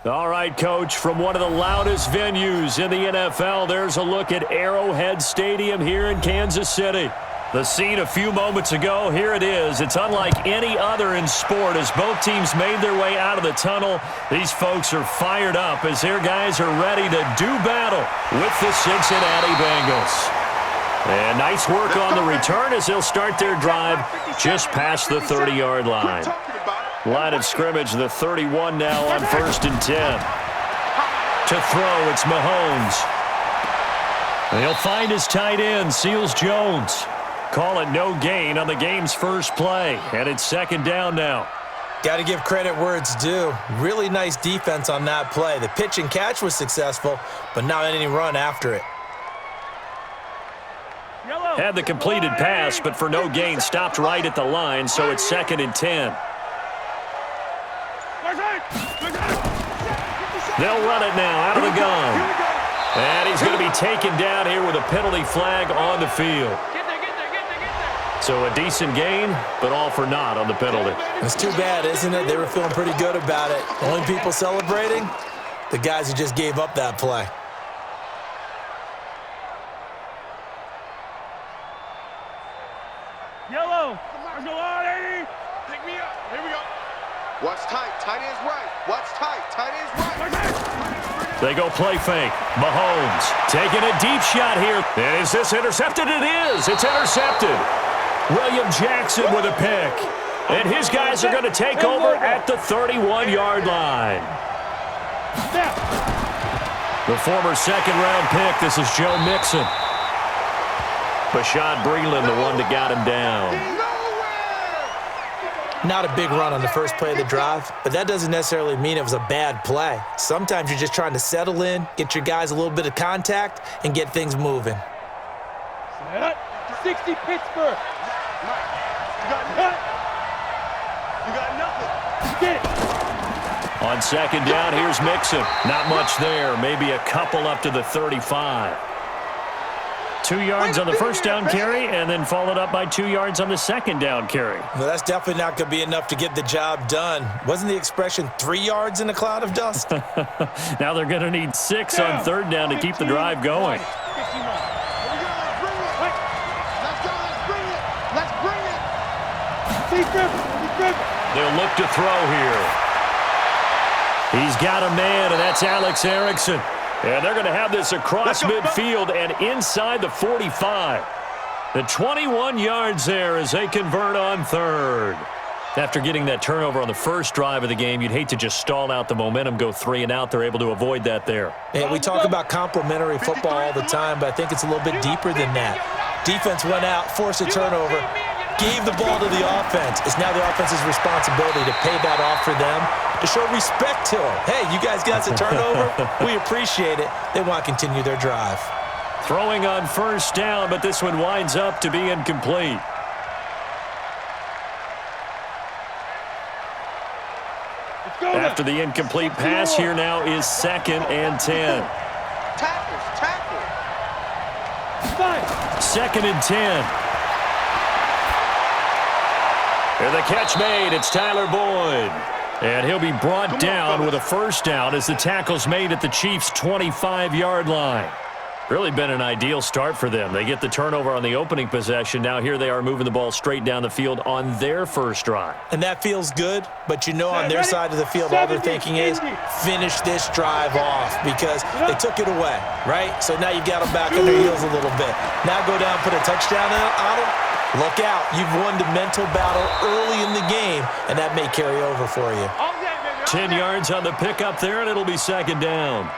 All right, Coach, from one of the loudest venues in the NFL, there's a look at Arrowhead Stadium here in Kansas City. The scene a few moments ago, here it is. It's unlike any other in sport as both teams made their way out of the tunnel. These folks are fired up as their guys are ready to do battle with the Cincinnati Bengals. And nice work on the return as they'll start their drive just past the 30-yard line. Line of scrimmage, the 31 now on 1st and 10. To throw, it's Mahomes. He'll find his tight end, Seals Jones. Call it no gain on the game's first play, and it's 2nd down now. Got to give credit where it's due. Really nice defense on that play. The pitch and catch was successful, but not any run after it. Had the completed pass, but for no gain, stopped right at the line, so it's 2nd and 10. They'll run it now out of the gun. And he's going to be taken down here with a penalty flag on the field. So a decent gain, but all for naught on the penalty. It's too bad, isn't it? They were feeling pretty good about it. Only people celebrating, the guys who just gave up that play. Yellow. Go on, 80. Pick me up. Here we go. What's tight? Tight end's right. What's tight? Tight end's right. They go play fake. Mahomes taking a deep shot here. And is this intercepted? It is. It's intercepted. William Jackson with a pick. And his guys are going to take over at the 31-yard line. The former second-round pick, this is Joe Mixon. Bashad Breeland, the one that got him down. Not a big run on the first play of the drive, but that doesn't necessarily mean it was a bad play. Sometimes you're just trying to settle in, get your guys a little bit of contact, and get things moving. 60 Pittsburgh. You got nothing. Get it. On 2nd down, here's Mixon. Not much there. Maybe a couple up to the 35. 2 yards on the first down carry, and then followed up by 2 yards on the 2nd down carry. Well, that's definitely not going to be enough to get the job done. Wasn't the expression 3 yards in a cloud of dust? Now they're going to need 6 on 3rd down to keep the drive going. They'll look to throw here. He's got a man, and that's Alex Erickson. And they're going to have this across midfield and inside the 45. The 21 yards there as they convert on 3rd. After getting that turnover on the first drive of the game, you'd hate to just stall out the momentum, go 3 and out. They're able to avoid that there. Yeah, we talk about complementary football all the time, but I think it's a little bit deeper than that. Defense went out, forced a turnover, gave the ball to the offense. It's now the offense's responsibility to pay that off for them, to show respect to them. Hey, you guys got a turnover? We appreciate it. They want to continue their drive. Throwing on 1st down, but this one winds up to be incomplete. After the incomplete pass, here now is 2nd and 10. Tackle. 2nd and 10. And the catch made. It's Tyler Boyd. And he'll be brought down with a 1st down as the tackle's made at the Chiefs' 25-yard line. Really been an ideal start for them. They get the turnover on the opening possession. Now here they are moving the ball straight down the field on their first drive. And that feels good, but you know on their side of the field all they're thinking is finish this drive off because they took it away, right? So now you've got them back on their heels a little bit. Now go down, put a touchdown on them. Look out. You've won the mental battle early in the game, and that may carry over for you. 10 yards on the pickup there, and it'll be 2nd down.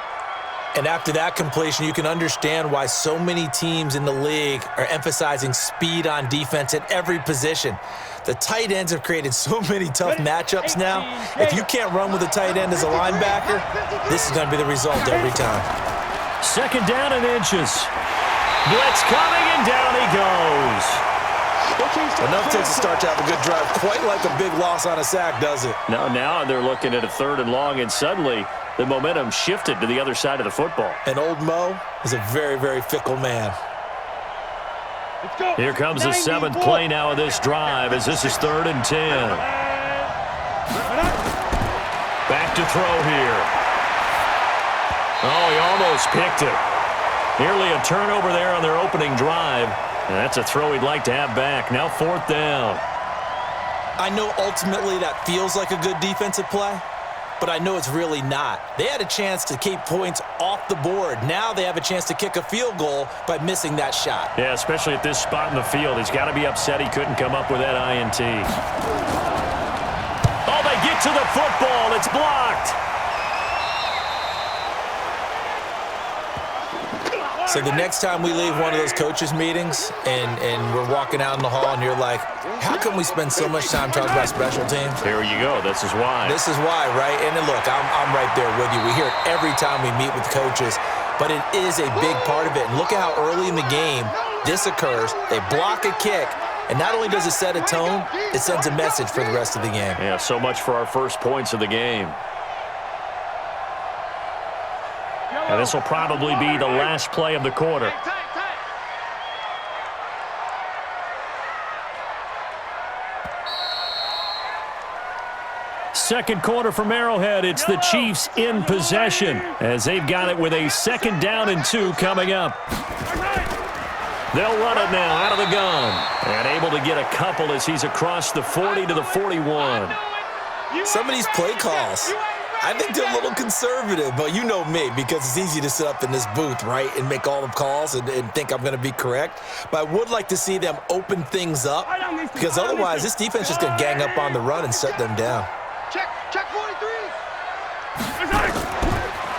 And after that completion, you can understand why so many teams in the league are emphasizing speed on defense at every position. The tight ends have created so many tough matchups now. If you can't run with a tight end as a linebacker, this is going to be the result every time. 2nd down and inches. Blitz coming, and down he goes. Enough takes to start to have a good drive. Quite like a big loss on a sack, does it? Now they're looking at a 3rd and long, and suddenly the momentum shifted to the other side of the football. And old Mo is a very, very fickle man. Here comes the 7th play now of this drive as this is 3rd and 10. Back to throw here. Oh, he almost picked it. Nearly a turnover there on their opening drive. And that's a throw he'd like to have back. Now 4th down. I know ultimately that feels like a good defensive play, but I know it's really not. They had a chance to keep points off the board. Now they have a chance to kick a field goal by missing that shot. Yeah, especially at this spot in the field. He's got to be upset he couldn't come up with that INT. Oh, they get to the football. It's blocked. So the next time we leave one of those coaches' meetings and we're walking out in the hall and you're like, how come we spend so much time talking about special teams? Here you go. This is why. This is why, right? And then look, I'm right there with you. We hear it every time we meet with coaches, but it is a big part of it. And look at how early in the game this occurs. They block a kick, and not only does it set a tone, it sends a message for the rest of the game. Yeah, so much for our first points of the game. And this will probably be the last play of the quarter. Second quarter from Arrowhead. It's the Chiefs in possession as they've got it with a 2nd down and 2 coming up. They'll run it now out of the gun. And able to get a couple as he's across the 40 to the 41. Some of these play calls, I think they're a little conservative, but you know me, because it's easy to sit up in this booth, right, and make all the calls and think I'm going to be correct. But I would like to see them open things up, because otherwise this defense is going to gang up on the run and shut them down. Check 43.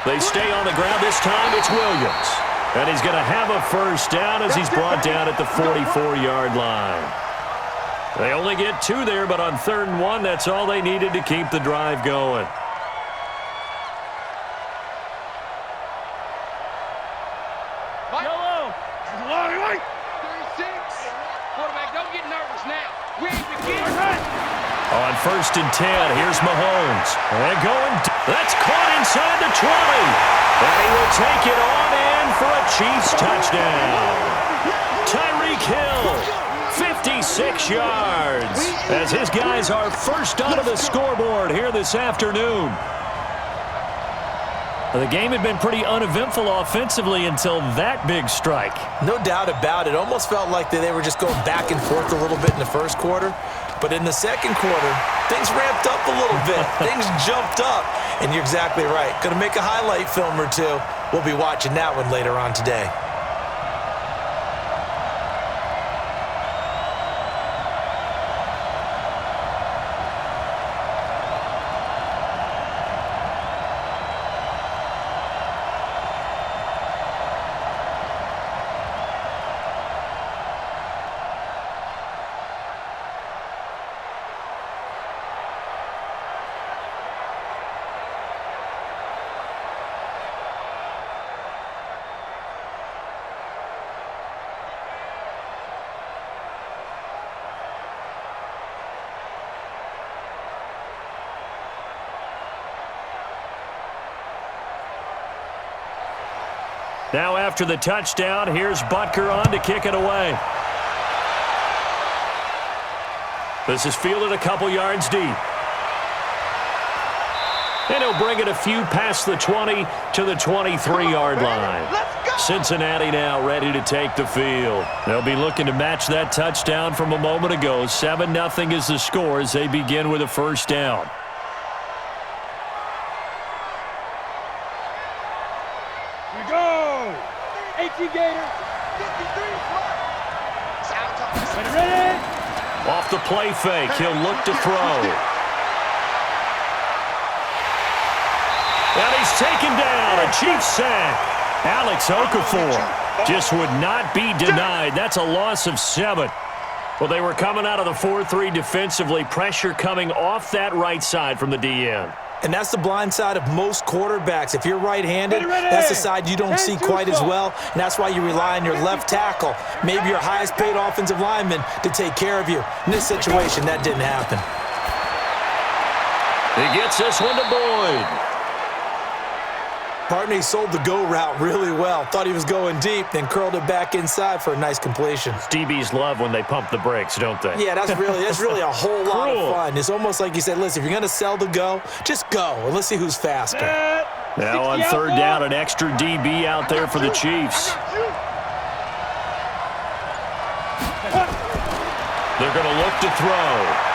They stay on the ground. This time it's Williams. And he's going to have a 1st down as he's brought down at the 44-yard line. They only get 2 there, but on 3rd and 1, that's all they needed to keep the drive going. On 1st and 10, here's Mahomes. And going, that's caught inside the 20. And he will take it on in for a Chiefs touchdown. Tyreek Hill, 56 yards, as his guys are first onto the scoreboard here this afternoon. The game had been pretty uneventful offensively until that big strike. No doubt about it. Almost felt like they were just going back and forth a little bit in the first quarter. But in the second quarter, things ramped up a little bit. Things jumped up. And you're exactly right. Going to make a highlight film or two. We'll be watching that one later on today. Now after the touchdown, here's Butker on to kick it away. This is fielded a couple yards deep. And he'll bring it a few past the 20 to the 23-yard line. Cincinnati now ready to take the field. They'll be looking to match that touchdown from a moment ago. 7-0 is the score as they begin with a 1st down. Off the play fake, he'll look to throw. And he's taken down, a Chiefs sack. Alex Okafor just would not be denied. That's a loss of 7. Well, they were coming out of the 4-3 defensively. Pressure coming off that right side from the DN. And that's the blind side of most quarterbacks. If you're right-handed, that's the side you don't see quite as well, and that's why you rely on your left tackle, maybe your highest-paid offensive lineman, to take care of you. In this situation, that didn't happen. He gets this one to Boyd. Partner, he sold the go route really well. Thought he was going deep, then curled it back inside for a nice completion. DBs love when they pump the brakes, don't they? Yeah, that's really a whole lot of fun. It's almost like you said, listen, if you're going to sell the go, just go, and let's see who's faster. Now on third down, an extra DB out there for the Chiefs. They're going to look to throw.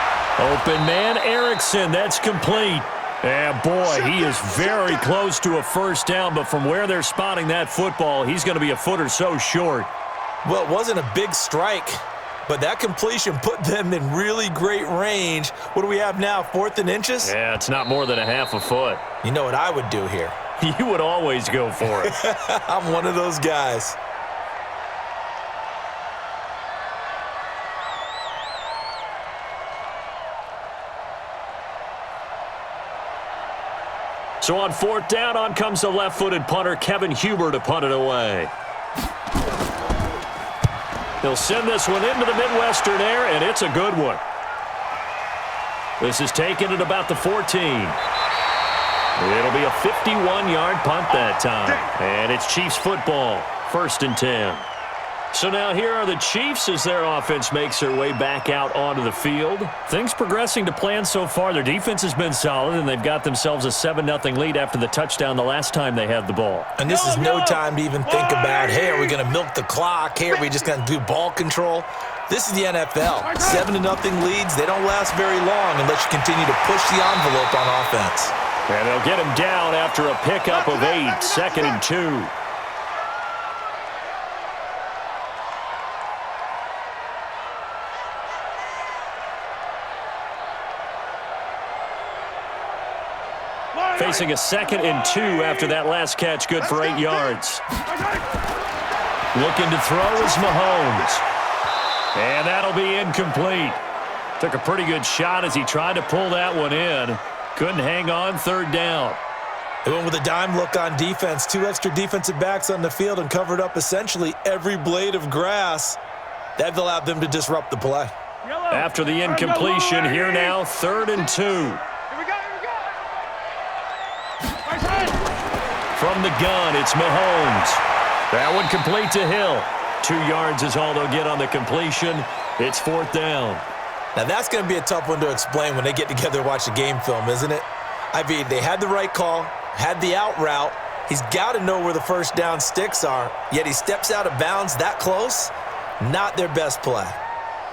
Open man, Erickson. That's complete. And boy, he is very close to a first down, but from where they're spotting that football, he's going to be a foot or so short. Well, it wasn't a big strike, but that completion put them in really great range. What do we have now, 4th and inches? Yeah, it's not more than a half a foot. You know what I would do here? You would always go for it. I'm one of those guys. So on 4th down, on comes the left-footed punter, Kevin Huber, to punt it away. He'll send this one into the Midwestern air, and it's a good one. This is taken at about the 14. It'll be a 51-yard punt that time. And it's Chiefs football, 1st and 10. So now here are the Chiefs as their offense makes their way back out onto the field. Things progressing to plan so far. Their defense has been solid, and they've got themselves a 7-0 lead after the touchdown the last time they had the ball. And this is no time to even think about, hey, are we going to milk the clock? Hey, are we just going to do ball control? This is the NFL. 7-0 leads, they don't last very long unless you continue to push the envelope on offense. And they'll get him down after a pickup of 8, 2nd and 2. Facing a 2nd and 2 after that last catch, good for 8 yards. Looking to throw is Mahomes. And that'll be incomplete. Took a pretty good shot as he tried to pull that one in. Couldn't hang on, 3rd down. They went with a dime look on defense. 2 extra defensive backs on the field and covered up essentially every blade of grass. That allowed them to disrupt the play. After the incompletion, here now, 3rd and 2. From the gun, it's Mahomes. That one complete to Hill. 2 yards is all they'll get on the completion. It's 4th down. Now that's going to be a tough one to explain when they get together and watch the game film, isn't it? I mean, they had the right call, had the out route. He's got to know where the first down sticks are, yet he steps out of bounds that close. Not their best play.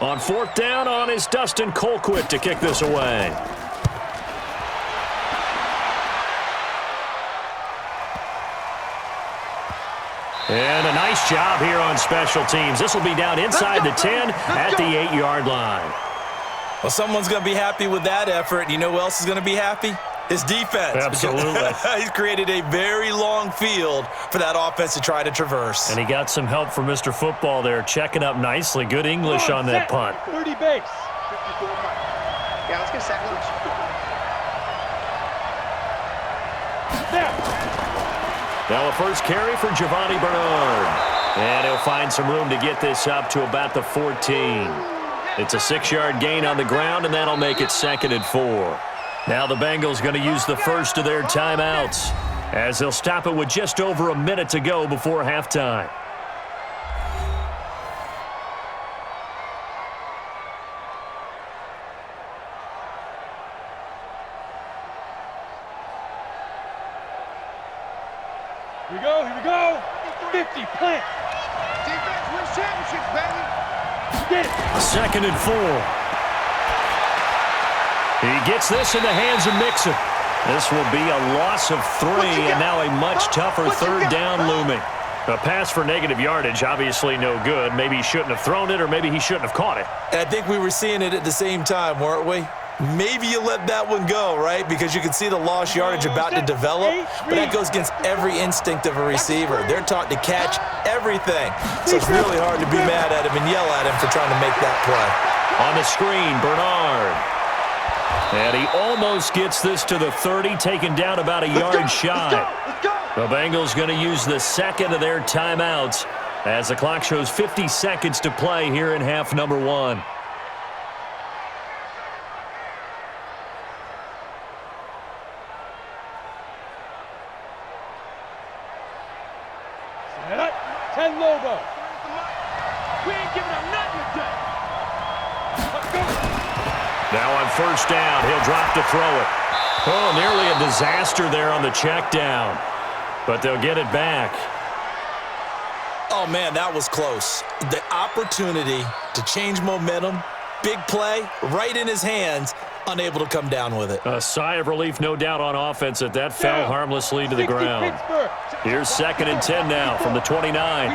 On 4th down, on is Dustin Colquitt to kick this away. And a nice job here on special teams. This will be down inside the 10 at the 8-yard line. Well, someone's going to be happy with that effort. You know who else is going to be happy? His defense. Absolutely. He's created a very long field for that offense to try to traverse. And he got some help from Mr. Football there, checking up nicely. Good English on that punt. 30 base. 54 punt. Yeah, let's get a second. Now a first carry for Giovanni Bernard. And he'll find some room to get this up to about the 14. It's a 6-yard gain on the ground, and that'll make it 2nd and 4. Now the Bengals going to use the first of their timeouts as they'll stop it with just over a minute to go before halftime. Here we go. 50, plant. Defense wins championships, baby. Get it. 2nd and 4. He gets this in the hands of Mixon. This will be a loss of 3, and now a much tougher 3rd down looming. A pass for negative yardage, obviously no good. Maybe he shouldn't have thrown it, or maybe he shouldn't have caught it. And I think we were seeing it at the same time, weren't we? Maybe you let that one go, right? Because you can see the lost yardage about to develop, but that goes against every instinct of a receiver. They're taught to catch everything. So it's really hard to be mad at him and yell at him for trying to make that play. On the screen, Bernard. And he almost gets this to the 30, taken down about a yard shy. The Bengals going to use the second of their timeouts as the clock shows 50 seconds to play here in half number 1. Set up. 10 Lobo. We ain't giving up nothing today. Let's go. Now Now on first down, he'll drop to throw it. Oh, nearly a disaster there on the check down. But they'll get it back. Oh, man, that was close. The opportunity to change momentum, big play, right in his hands, unable to come down with it. A sigh of relief, no doubt, on offense that fell harmlessly to the ground. Here's 2nd and 10 now from the 29.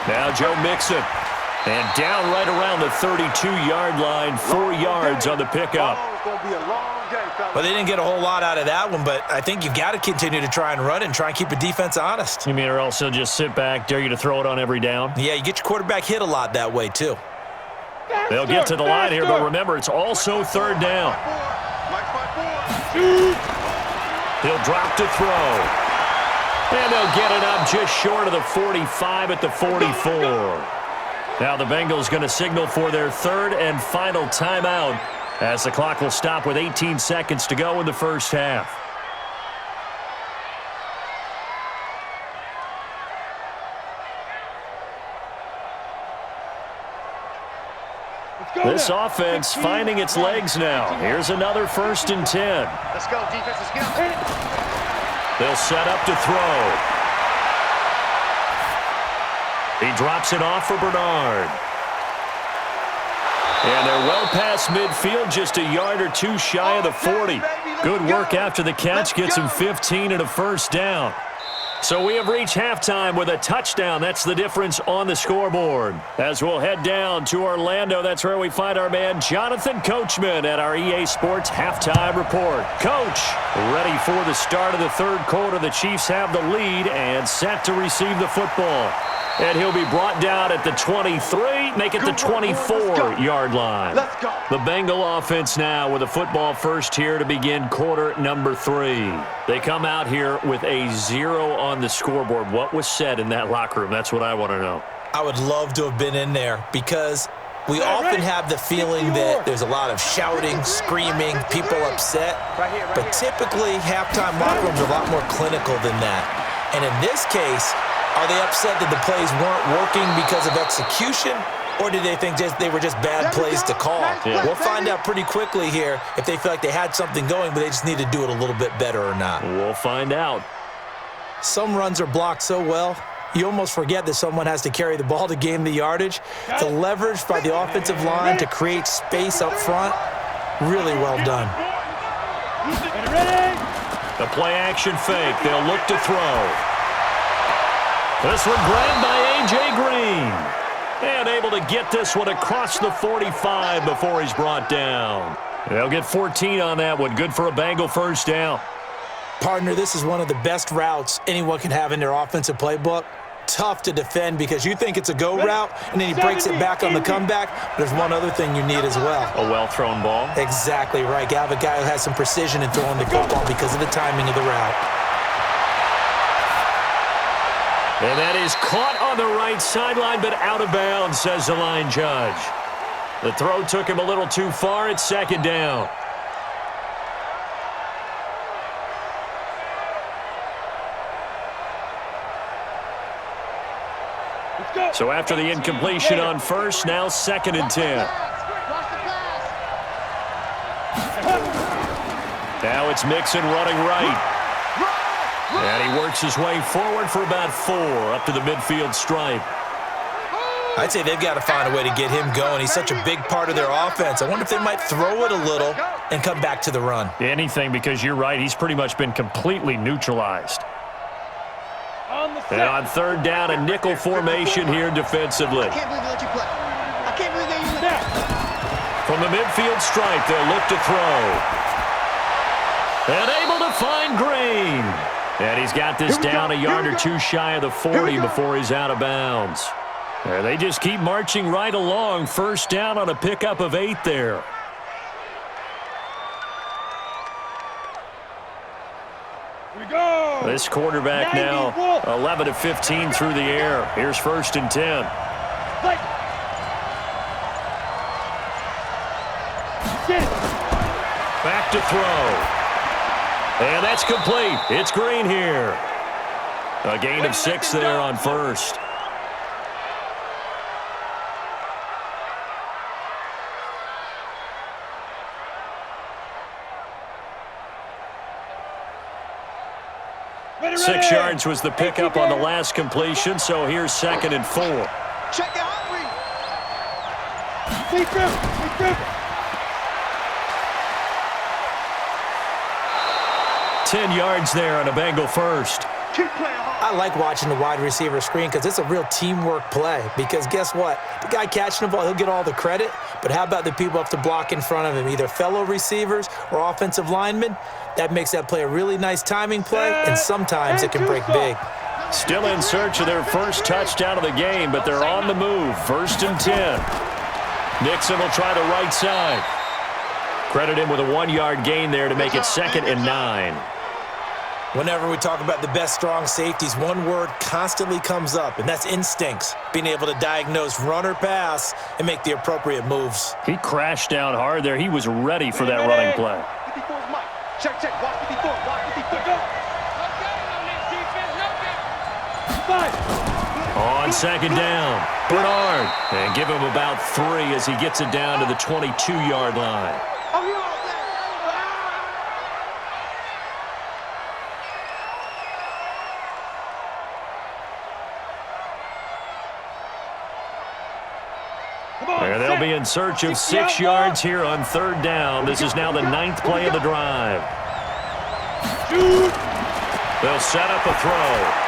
Now Joe Mixon. And down right around the 32-yard line, 4 yards on the pickup. Well, they didn't get a whole lot out of that one, but I think you've got to continue to try and run and try and keep the defense honest. You mean or else they'll just sit back, dare you to throw it on every down? Yeah, you get your quarterback hit a lot that way, too. They'll get to the line here, but remember, it's also 3rd down. He'll drop to throw. And they'll get it up just short of the 45 at the 44. Now the Bengals going to signal for their 3rd and final timeout as the clock will stop with 18 seconds to go in the first half. This offense finding its legs now. Here's another 1st and 10. Let's go, defense. Let's get up. They'll set up to throw. He drops it off for Bernard. And they're well past midfield, just a yard or two shy of the 40. Good work after the catch, gets him 15 and a first down. So we have reached halftime with a touchdown. That's the difference on the scoreboard. As we'll head down to Orlando, that's where we find our man Jonathan Coachman at our EA Sports Halftime Report. Coach, ready for the start of the 3rd quarter. The Chiefs have the lead and set to receive the football. And he'll be brought down at the 23, make it the 24-yard line. Let's go. The Bengal offense now with a football first here to begin quarter number 3. They come out here with a 0 on the scoreboard. What was said in that locker room? That's what I want to know. I would love to have been in there because we often have the feeling that there's a lot of shouting, screaming, people upset. But typically, halftime locker rooms are a lot more clinical than that. And in this case, are they upset that the plays weren't working because of execution, or did they think they were just bad plays to call? Yeah. We'll find out pretty quickly here if they feel like they had something going, but they just need to do it a little bit better or not. We'll find out. Some runs are blocked so well, you almost forget that someone has to carry the ball to gain the yardage. The leverage by the offensive line to create space up front, really well done. The play-action fake. They'll look to throw. This one grabbed by A.J. Green. And able to get this one across the 45 before he's brought down. They'll get 14 on that one. Good for a Bengal first down. Partner, this is one of the best routes anyone can have in their offensive playbook. Tough to defend because you think it's a go route, and then he breaks it back on the comeback. There's one other thing you need as well. A well-thrown ball. Exactly right. You have a guy who has some precision in throwing the football because of the timing of the route. And that is caught on the right sideline, but out of bounds, says the line judge. The throw took him a little too far. It's 2nd down. So after the incompletion on first, now 2nd and 10. Now it's Mixon running right. And he works his way forward for about 4 up to the midfield stripe. I'd say they've got to find a way to get him going. He's such a big part of their offense. I wonder if they might throw it a little and come back to the run. Anything, because you're right. He's pretty much been completely neutralized. And on 3rd down, a nickel formation here defensively. I can't believe they let you play. I can't believe they let you play. From the midfield stripe, they'll look to throw. And able to find Green. And he's got this down a yard or two shy of the 40 before he's out of bounds. There, they just keep marching right along. First down on a pickup of 8 there. This quarterback now 11 of 15 through the air. Here's 1st and 10. Back to throw. And that's complete. It's Green here. A gain of 6 there on first. 6 yards was the pickup on the last completion, so here's 2nd and 4. Check it out, Reed. 10 yards there on a Bengal first. I like watching the wide receiver screen because it's a real teamwork play. Because guess what? The guy catching the ball, he'll get all the credit. But how about the people up to block in front of him, either fellow receivers or offensive linemen? That makes that play a really nice timing play, and sometimes it can break big. Still in search of their first touchdown of the game, but they're on the move. 1st and 10. Nixon will try the right side. Credit him with a 1-yard gain there to make it 2nd and 9. Whenever we talk about the best strong safeties, one word constantly comes up, and that's instincts. Being able to diagnose run or pass and make the appropriate moves. He crashed down hard there. He was ready for that running play. 54's Mike. Check, watch 54, watch 54. On 2nd down, Bernard. And give him about 3 as he gets it down to the 22-yard line. And they'll be in search of 6 yards here on 3rd down. This is now the 9th play of the drive. They'll set up a throw.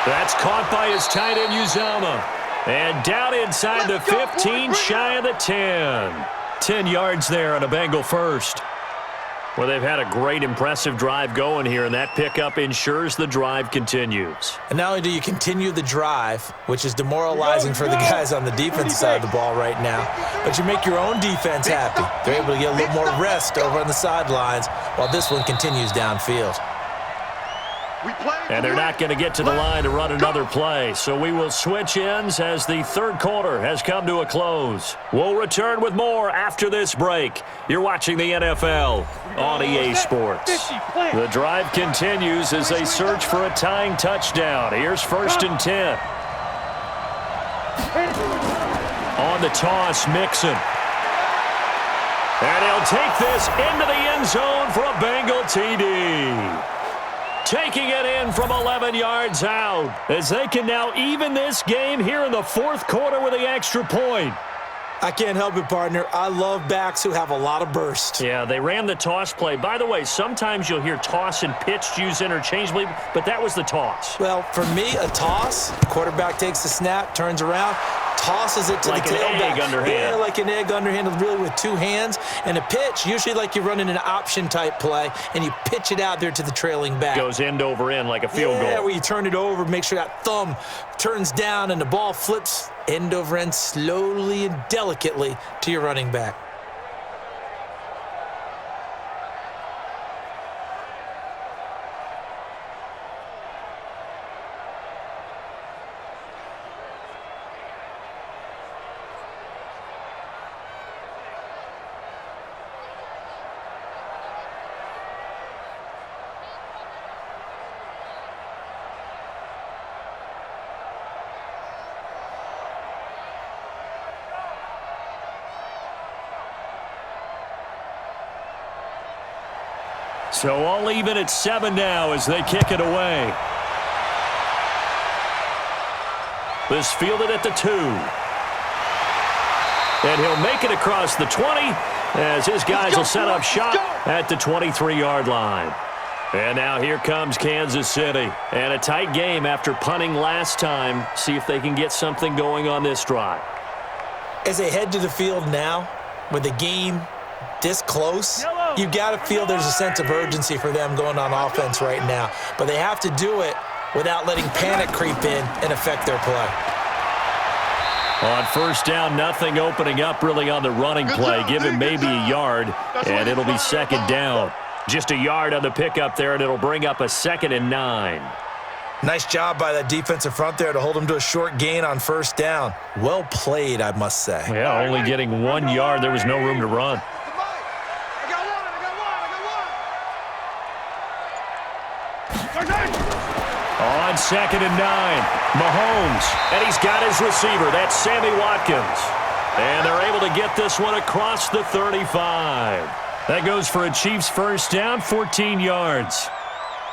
That's caught by his tight end, Uzama. And down inside the 15, shy of the 10. 10 yards there on a Bengal first. Well, they've had a great, impressive drive going here, and that pickup ensures the drive continues. And not only do you continue the drive, which is demoralizing for the guys on the defensive side of the ball right now, but you make your own defense happy. They're able to get a little more rest over on the sidelines while this one continues downfield. And they're not going to get to the line to run another play, so we will switch ends as the 3rd quarter has come to a close. We'll return with more after this break. You're watching the NFL on EA Sports. The drive continues as they search for a tying touchdown. Here's 1st and 10. On the toss, Mixon. And he'll take this into the end zone for a Bengal TD. Taking it in from 11 yards out as they can now even this game here in the 4th quarter with the extra point. I can't help it, partner. I love backs who have a lot of burst. Yeah, they ran the toss play. By the way, sometimes you'll hear toss and pitch used interchangeably, but that was the toss. Well, for me, a toss, the quarterback takes the snap, turns around, tosses it to like the tailback. Egg underhand. Yeah, like an egg underhand, really with 2 hands. And a pitch, usually like you're running an option-type play, and you pitch it out there to the trailing back. Goes end over end like a field goal. Yeah, where you turn it over, make sure that thumb turns down, and the ball flips end over end slowly and delicately to your running back. So all even at 7 now as they kick it away. This fielded at the 2. And he'll make it across the 20 as his guys will set up shop at the 23-yard line. And now here comes Kansas City. And a tight game after punting last time. See if they can get something going on this drive. As they head to the field now, with the game this close, you got to feel there's a sense of urgency for them going on offense right now. But they have to do it without letting panic creep in and affect their play. On 1st down, nothing opening up really on the running play. Give him maybe a yard, and it'll be 2nd down. Just a yard on the pickup there, and it'll bring up a 2nd and 9. Nice job by that defensive front there to hold him to a short gain on 1st down. Well played, I must say. Yeah, only getting 1 yard. There was no room to run. On 2nd and 9, Mahomes, and he's got his receiver. That's Sammy Watkins. And they're able to get this one across the 35. That goes for a Chiefs 1st down, 14 yards.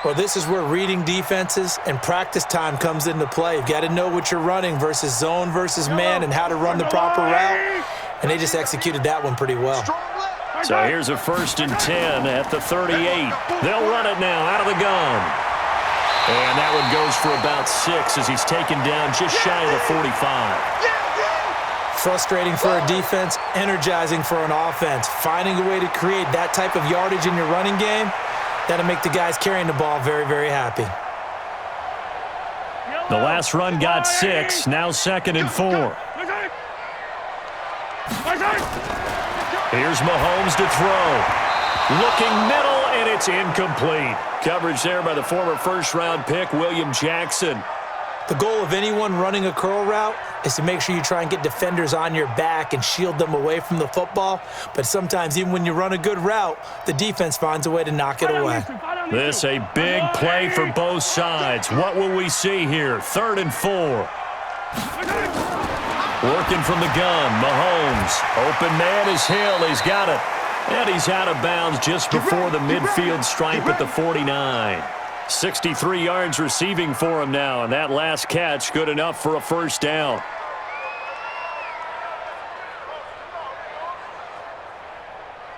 Well, this is where reading defenses and practice time comes into play. You've got to know what you're running versus zone versus man and how to run the proper route. And they just executed that one pretty well. So here's a 1st and 10 at the 38. They'll run it now out of the gun. And that one goes for about 6 as he's taken down just shy of the 45. Frustrating for a defense, energizing for an offense. Finding a way to create that type of yardage in your running game, that'll make the guys carrying the ball very, very happy. The last run got 6, now 2nd and 4. Here's Mahomes to throw. Looking middle, and it's incomplete. Coverage there by the former first-round pick, William Jackson. The goal of anyone running a curl route is to make sure you try and get defenders on your back and shield them away from the football. But sometimes, even when you run a good route, the defense finds a way to knock it away. This a big play for both sides. What will we see here? 3rd and 4. Working from the gun, Mahomes. Open man is Hill. He's got it. And he's out of bounds just before the midfield stripe at the 49. 63 yards receiving for him now, and that last catch good enough for a 1st down.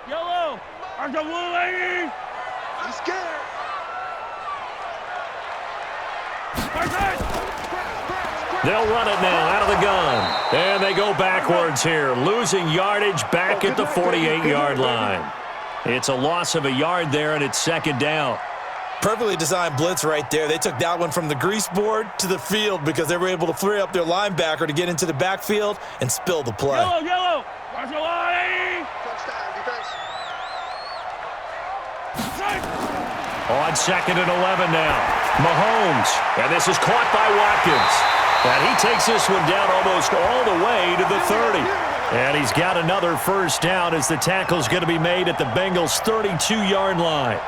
Yellow, are the blue lady? He's scared. They'll run it now out of the gun. And they go backwards here, losing yardage back at the 48-yard line. It's a loss of a yard there, and it's 2nd down. Perfectly designed blitz right there. They took that one from the grease board to the field because they were able to free up their linebacker to get into the backfield and spill the play. Yellow, yellow. Watch the line. Touchdown, defense. On 2nd and 11 now. Mahomes. And this is caught by Watkins. And he takes this one down almost all the way to the 30. And he's got another 1st down as the tackle's going to be made at the Bengals' 32-yard line.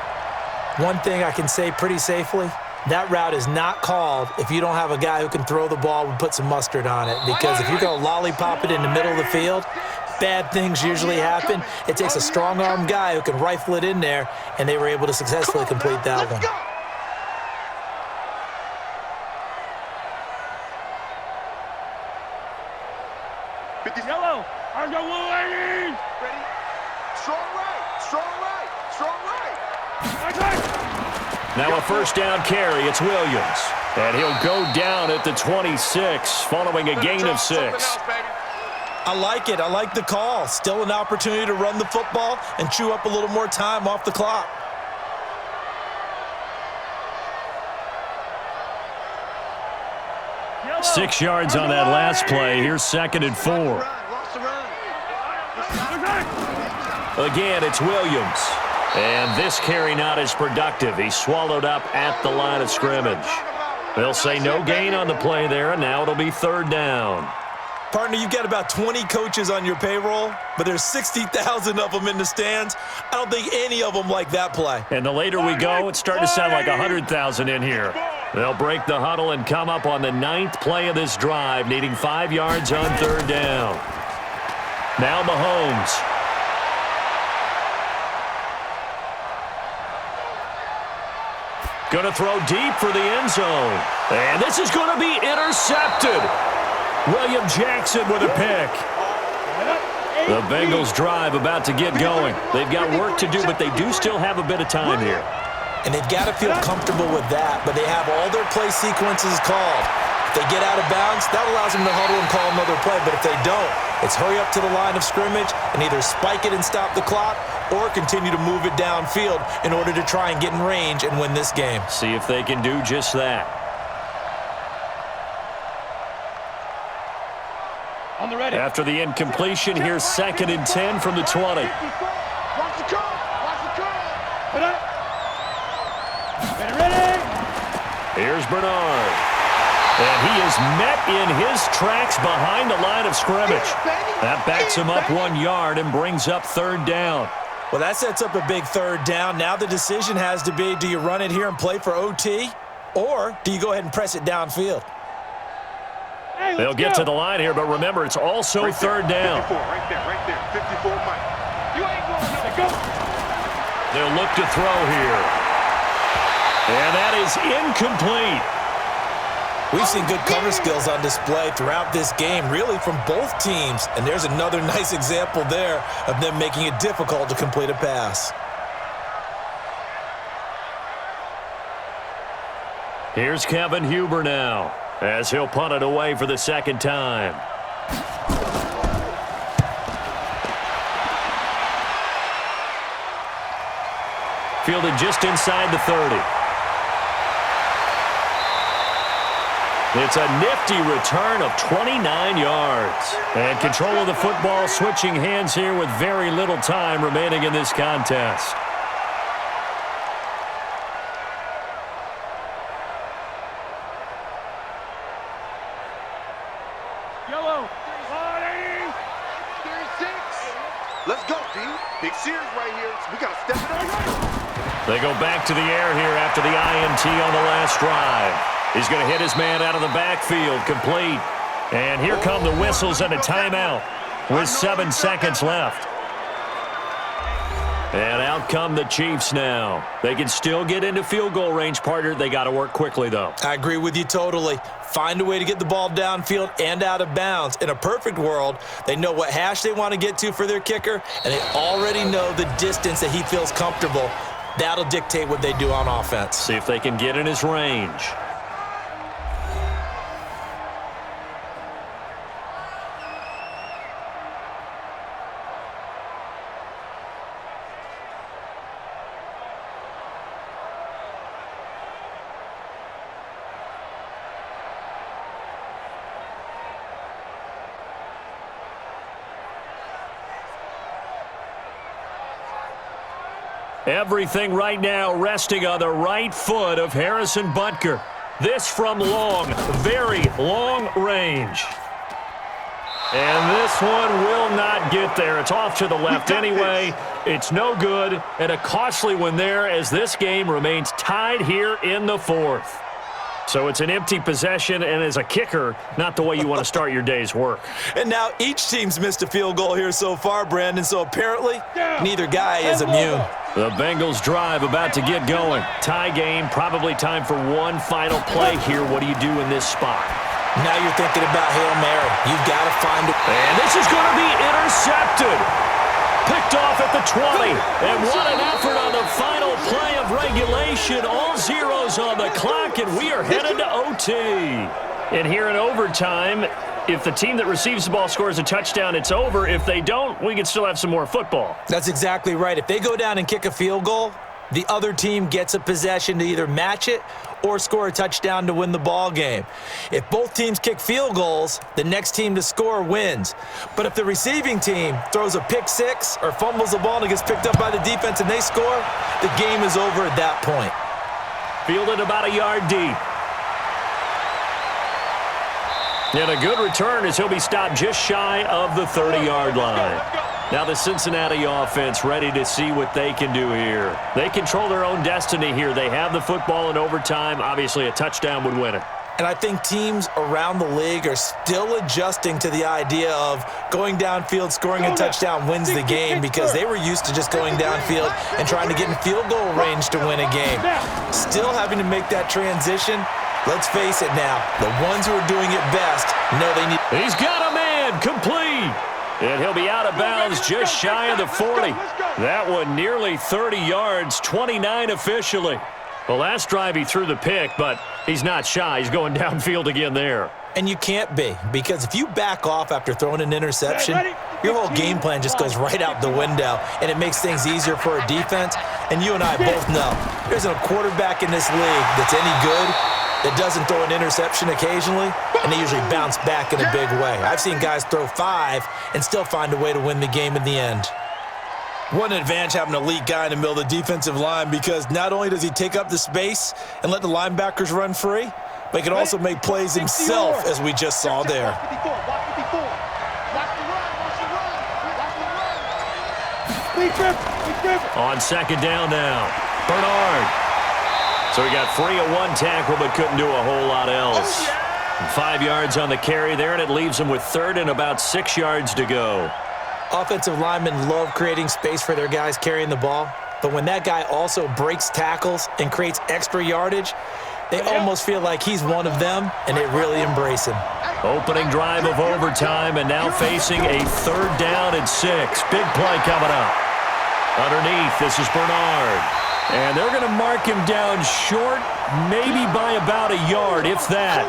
One thing I can say pretty safely, that route is not called if you don't have a guy who can throw the ball and put some mustard on it. Because if you're going to lollipop it in the middle of the field, bad things usually happen. It takes a strong-arm guy who can rifle it in there, and they were able to successfully complete that one. Yellow, are the blue lady? Ready? Strong right, strong right, strong right. Now a 1st down carry. It's Williams. And he'll go down at the 26 following a gain of 6. I like it. I like the call. Still an opportunity to run the football and chew up a little more time off the clock. Yellow. 6 yards on that last play. Here's 2nd and 4. Lost the run. Again, it's Williams. And this carry not as productive. He's swallowed up at the line of scrimmage. They'll say no gain on the play there, and now it'll be 3rd down. Partner, you've got about 20 coaches on your payroll, but there's 60,000 of them in the stands. I don't think any of them like that play. And the later we go, it's starting to sound like 100,000 in here. They'll break the huddle and come up on the 9th play of this drive, needing 5 yards on 3rd down. Now Mahomes. Going to throw deep for the end zone. And this is going to be intercepted. William Jackson with a pick. The Bengals drive about to get going. They've got work to do, but they do still have a bit of time here. And they've got to feel comfortable with that, but they have all their play sequences called. If they get out of bounds, that allows them to huddle and call another play, but if they don't, it's hurry up to the line of scrimmage and either spike it and stop the clock or continue to move it downfield in order to try and get in range and win this game. See if they can do just that. On the ready. After the incompletion, here's 2nd and 10 from the 20. Watch the curl. Watch the curl. Ready. Here's Bernard. And he is met in his tracks behind the line of scrimmage. That backs him up 1 yard and brings up 3rd down. Well, that sets up a big 3rd down. Now the decision has to be, do you run it here and play for OT, or do you go ahead and press it downfield? Hey, They'll get to the line here, but remember, it's also Right there, 3rd down. 54, right there. 54, Mike. You ain't going nowhere. Go. They'll look to throw here. And that is incomplete. We've seen good cover skills on display throughout this game, really from both teams. And there's another nice example there of them making it difficult to complete a pass. Here's Kevin Huber now, as he'll punt it away for the second time. Fielded just inside the 30. It's a nifty return of 29 yards. And control of the football switching hands here with very little time remaining in this contest. Yellow. 36. Let's go, D. Big Sears right here. We got to step it up. They go back to the air here after the INT on the last drive. He's going to hit his man out of the backfield, complete. And here come the whistles and a timeout with 7 seconds left. And out come the Chiefs now. They can still get into field goal range, partner. They got to work quickly, though. I agree with you totally. Find a way to get the ball downfield and out of bounds. In a perfect world, they know what hash they want to get to for their kicker, and they already know the distance that he feels comfortable. That'll dictate what they do on offense. See if they can get in his range. Everything right now resting on the right foot of Harrison Butker. This from long, very long range. And this one will not get there. It's off to the left anyway. It's no good, and a costly one there as this game remains tied here in the fourth. So it's an empty possession, and as a kicker, not the way you want to start your day's work. And now each team's missed a field goal here so far, Brandon, so apparently neither guy is immune. The Bengals drive about to get going. Tie game, probably time for one final play here. What do you do in this spot? Now you're thinking about Hail Mary. You've got to find it. And this is going to be intercepted. Picked off at the 20. And what an effort on the final play of regulation. All zeros on the clock, and we are headed to OT. And here in overtime, if the team that receives the ball scores a touchdown, it's over. If they don't, we can still have some more football. That's exactly right. If they go down and kick a field goal, the other team gets a possession to either match it or score a touchdown to win the ball game. If both teams kick field goals, the next team to score wins. But if the receiving team throws a pick six or fumbles the ball and it gets picked up by the defense and they score, the game is over at that point. Fielded about a yard deep. And a good return as he'll be stopped just shy of the 30-yard line. Now the Cincinnati offense ready to see what they can do here. They control their own destiny here. They have the football in overtime. Obviously, a touchdown would win it. And I think teams around the league are still adjusting to the idea of going downfield, scoring a touchdown wins the game because they were used to just going downfield and trying to get in field goal range to win a game. Still having to make that transition. Let's face it now, the ones who are doing it best know they need. He's got a man, complete. And he'll be out of bounds just shy of the 40. That one nearly 30 yards, 29 officially. The last drive he threw the pick, but he's not shy. He's going downfield again there. And you can't be, because if you back off after throwing an interception, your whole game plan just goes right out the window, and it makes things easier for a defense. And you and I both know there's a quarterback in this league that's any good that doesn't throw an interception occasionally, and they usually bounce back in a big way. I've seen guys throw 5 and still find a way to win the game in the end. What an advantage having an elite guy in the middle of the defensive line, because not only does he take up the space and let the linebackers run free, but he can also make plays himself, as we just saw there. On second down now, Bernard. So he got free of one tackle, but couldn't do a whole lot else. 5 yards on the carry there, and it leaves him with third and about 6 yards to go. Offensive linemen love creating space for their guys carrying the ball. But when that guy also breaks tackles and creates extra yardage, they almost feel like he's one of them, and they really embrace him. Opening drive of overtime, and now facing a 3rd down and 6. Big play coming up. Underneath, this is Bernard. And they're going to mark him down short, maybe by about a yard, if that.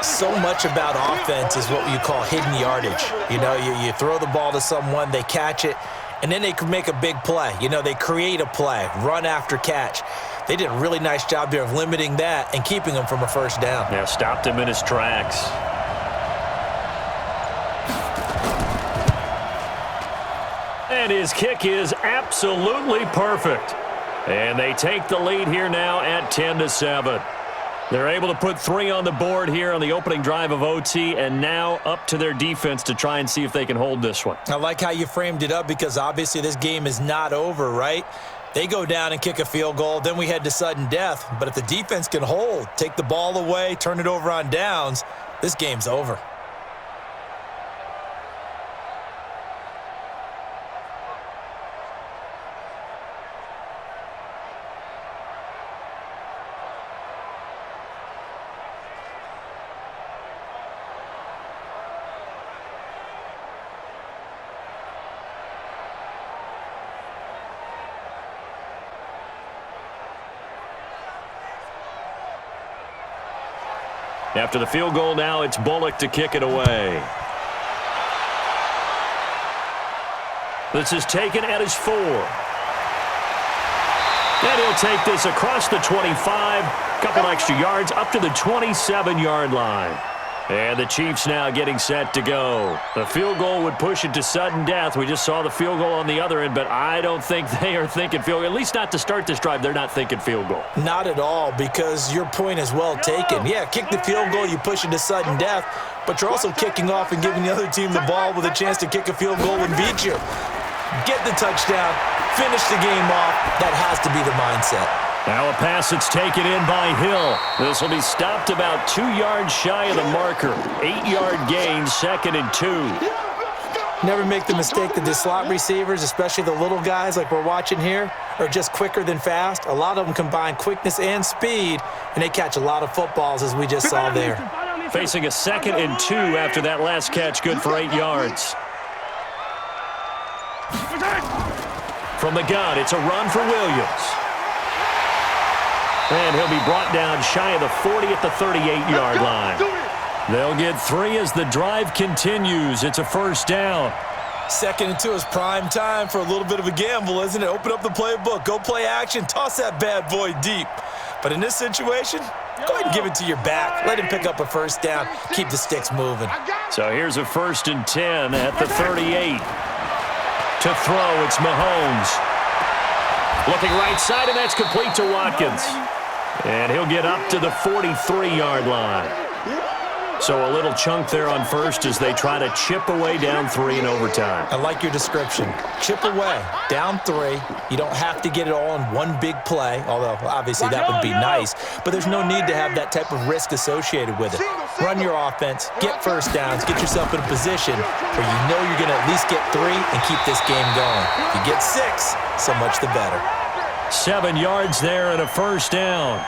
So much about offense is what you call hidden yardage. You know, you throw the ball to someone, they catch it, and then they can make a big play. You know, they create a play, run after catch. They did a really nice job there of limiting that and keeping him from a 1st down. Yeah, stopped him in his tracks. And his kick is absolutely perfect. And they take the lead here now at 10-7. They're able to put 3 on the board here on the opening drive of OT, and now up to their defense to try and see if they can hold this one. I like how you framed it up because obviously this game is not over, right? They go down and kick a field goal, then we head to sudden death. But if the defense can hold, take the ball away, turn it over on downs, this game's over. After the field goal now, it's Bullock to kick it away. This is taken at his 4. And he'll take this across the 25, couple extra yards, up to the 27-yard line. And the Chiefs now getting set to go. The field goal would push it to sudden death. We just saw the field goal on the other end, but I don't think they are thinking field goal. At least not to start this drive. They're not thinking field goal. Not at all, because your point is well taken. Yeah, kick the field goal, you push it to sudden death, but you're also kicking off and giving the other team the ball with a chance to kick a field goal and beat you. Get the touchdown, finish the game off. That has to be the mindset. Now a pass that's taken in by Hill. This will be stopped about 2 yards shy of the marker. 8-yard gain, 2nd and 2. Never make the mistake that the slot receivers, especially the little guys like we're watching here, are just quicker than fast. A lot of them combine quickness and speed, and they catch a lot of footballs, as we just saw there. Facing a 2nd and 2 after that last catch, good for 8 yards. From the gun, it's a run for Williams. And he'll be brought down shy of the 40 at the 38-yard line. They'll get 3 as the drive continues. It's a 1st down. 2nd and 2 is prime time for a little bit of a gamble, isn't it? Open up the playbook, go play action, toss that bad boy deep. But in this situation, go ahead and give it to your back. Let him pick up a 1st down. Keep the sticks moving. So here's a 1st and 10 at the 38. To throw, it's Mahomes. Looking right side, and that's complete to Watkins. And he'll get up to the 43-yard line. So a little chunk there on 1st as they try to chip away down 3 in overtime. I like your description. Chip away, down 3. You don't have to get it all in one big play, although obviously that would be nice. But there's no need to have that type of risk associated with it. Run your offense, get 1st downs, get yourself in a position where you know you're going to at least get 3 and keep this game going. If you get 6, so much the better. 7 yards there and a 1st down.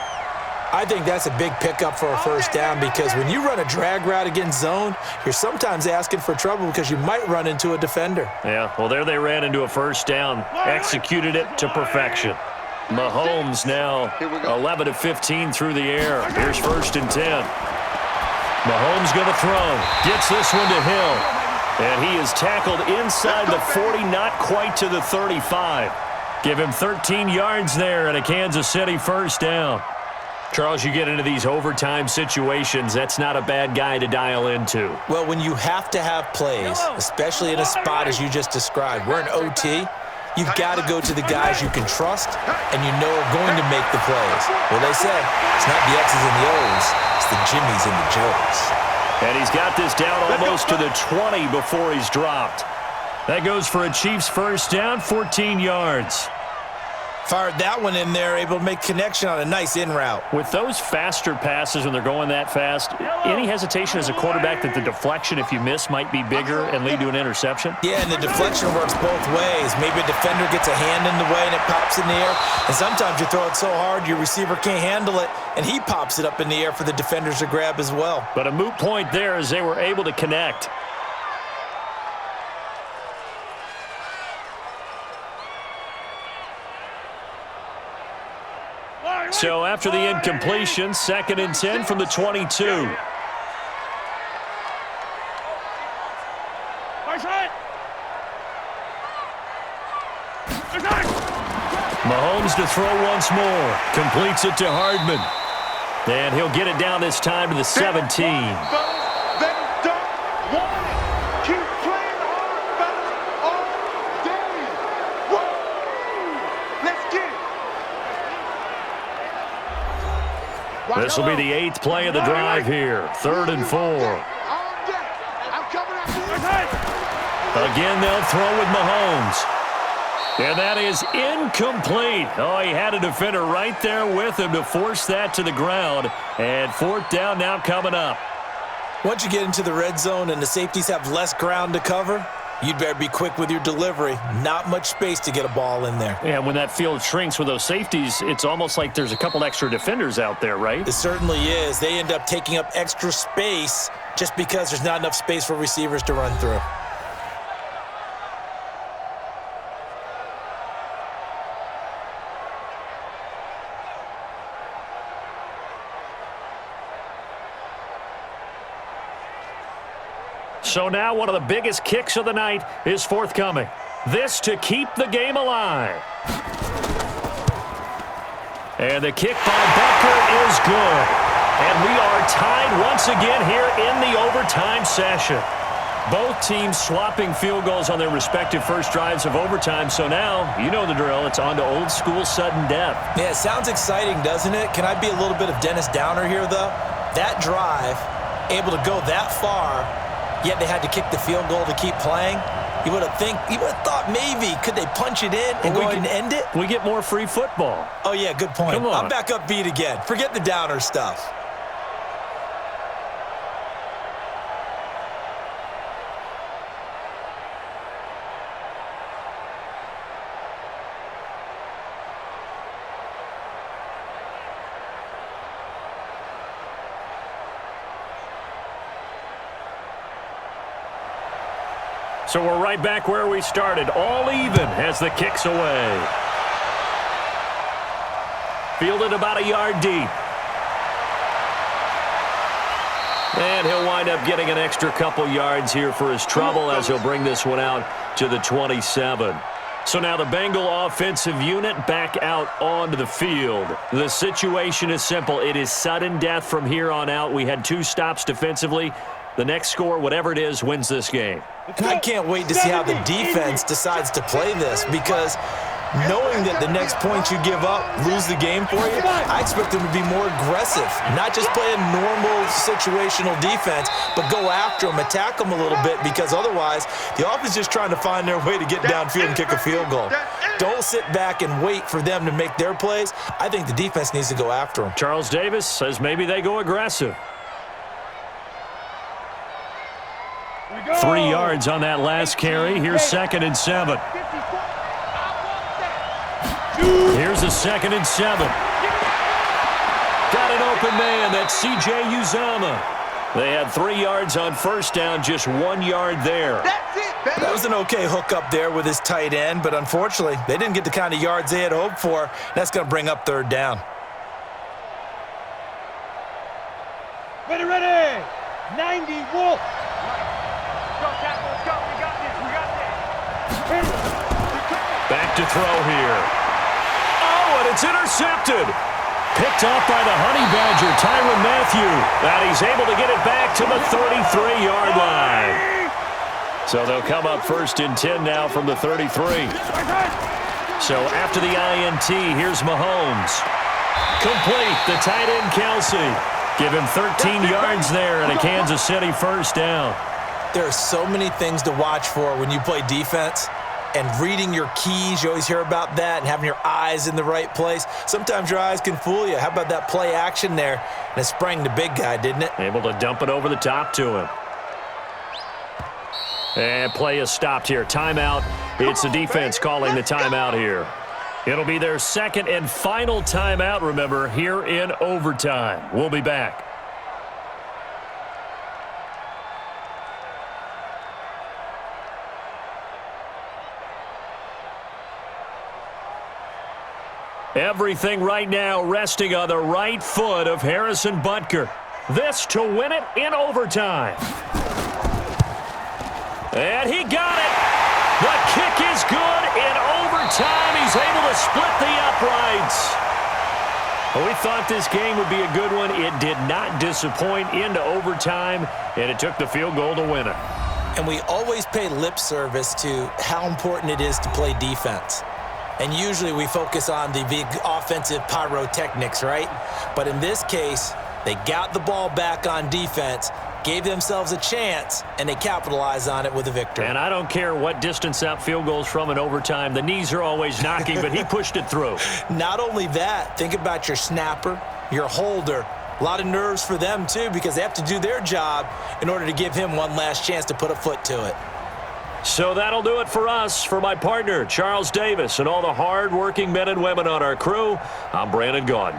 I think that's a big pickup for a 1st down because when you run a drag route against zone, you're sometimes asking for trouble because you might run into a defender. Yeah, well, there they ran into a 1st down, executed it to perfection. Mahomes now 11 of 15 through the air. Here's 1st and 10. Mahomes going to throw. Gets this one to Hill. And he is tackled inside the 40, not quite to the 35. Give him 13 yards there and a Kansas City 1st down. Charles, you get into these overtime situations, that's not a bad guy to dial into. Well, when you have to have plays, especially in a spot as you just described, we're in OT, you've got to go to the guys you can trust and you know are going to make the plays. Well, they say it's not the X's and the O's, it's the Jimmies and the Joes. And he's got this down almost to the 20 before he's dropped. That goes for a Chiefs 1st down, 14 yards. Fired that one in there, able to make connection on a nice in route. With those faster passes when they're going that fast, any hesitation as a quarterback that the deflection, if you miss, might be bigger and lead to an interception? Yeah, and the deflection works both ways. Maybe a defender gets a hand in the way and it pops in the air. And sometimes you throw it so hard your receiver can't handle it, and he pops it up in the air for the defenders to grab as well. But a moot point there as they were able to connect. So after the incompletion, 2nd and 10 from the 22. Mahomes to throw once more. Completes it to Hardman. And he'll get it down this time to the 17. This will be the 8th play of the drive here. 3rd and 4. Again, they'll throw with Mahomes. And that is incomplete. Oh, he had a defender right there with him to force that to the ground. And 4th down now coming up. Once you get into the red zone and the safeties have less ground to cover, you'd better be quick with your delivery. Not much space to get a ball in there. And when that field shrinks with those safeties, it's almost like there's a couple extra defenders out there, right? It certainly is. They end up taking up extra space just because there's not enough space for receivers to run through. So now one of the biggest kicks of the night is forthcoming. This to keep the game alive. And the kick by Becker is good. And we are tied once again here in the overtime session. Both teams swapping field goals on their respective first drives of overtime. So now, you know the drill. It's on to old school sudden death. Yeah, it sounds exciting, doesn't it? Can I be a little bit of Dennis Downer here, though? That drive, able to go that far, yet they had to kick the field goal to keep playing. You would have thought maybe could they punch it in and go ahead and end it? We get more free football. Oh yeah, good point. Come on. I'm back up beat again. Forget the downer stuff. So we're right back where we started. All even as the kick's away. Fielded about a yard deep. And he'll wind up getting an extra couple yards here for his trouble as he'll bring this one out to the 27. So now the Bengal offensive unit back out onto the field. The situation is simple. It is sudden death from here on out. We had 2 stops defensively. The next score, whatever it is, wins this game. And I can't wait to see how the defense decides to play this, because knowing that the next point you give up, lose the game for you, I expect them to be more aggressive. Not just play a normal situational defense, but go after them, attack them a little bit, because otherwise the offense is just trying to find their way to get downfield and kick a field goal. Don't sit back and wait for them to make their plays. I think the defense needs to go after them. Charles Davis says maybe they go aggressive. 3 yards on that last carry. Here's 2nd and 7. Here's a 2nd and 7. Got an open man. That's C.J. Uzomah. They had 3 yards on first down, just 1 yard there. That was an okay hook up there with his tight end, but unfortunately, they didn't get the kind of yards they had hoped for. That's going to bring up 3rd down. Ready. 90 Wolf. Back to throw here. Oh, and it's intercepted. Picked off by the Honey Badger, Tyrann Mathieu. And he's able to get it back to the 33-yard line. So they'll come up 1st and 10 now from the 33. So after the INT, here's Mahomes. Complete, the tight end Kelsey. Give him 13 yards there and a Kansas City 1st down. There are so many things to watch for when you play defense. And reading your keys, you always hear about that, and having your eyes in the right place. Sometimes your eyes can fool you. How about that play action there? And it sprang the big guy, didn't it? Able to dump it over the top to him. And play is stopped here. Timeout. It's the defense calling the timeout here. It'll be their second and final timeout, remember, here in overtime. We'll be back. Everything right now resting on the right foot of Harrison Butker. This to win it in overtime. And he got it. The kick is good in overtime. He's able to split the uprights. Well, we thought this game would be a good one. It did not disappoint into overtime, and it took the field goal to win it. And we always pay lip service to how important it is to play defense. And usually we focus on the big offensive pyrotechnics, right? But in this case, they got the ball back on defense, gave themselves a chance, and they capitalized on it with a victory. And I don't care what distance that field goes from in overtime. The knees are always knocking, but he pushed it through. Not only that, think about your snapper, your holder. A lot of nerves for them, too, because they have to do their job in order to give him one last chance to put a foot to it. So that'll do it for us. For my partner, Charles Davis, and all the hard-working men and women on our crew, I'm Brandon Gaudin.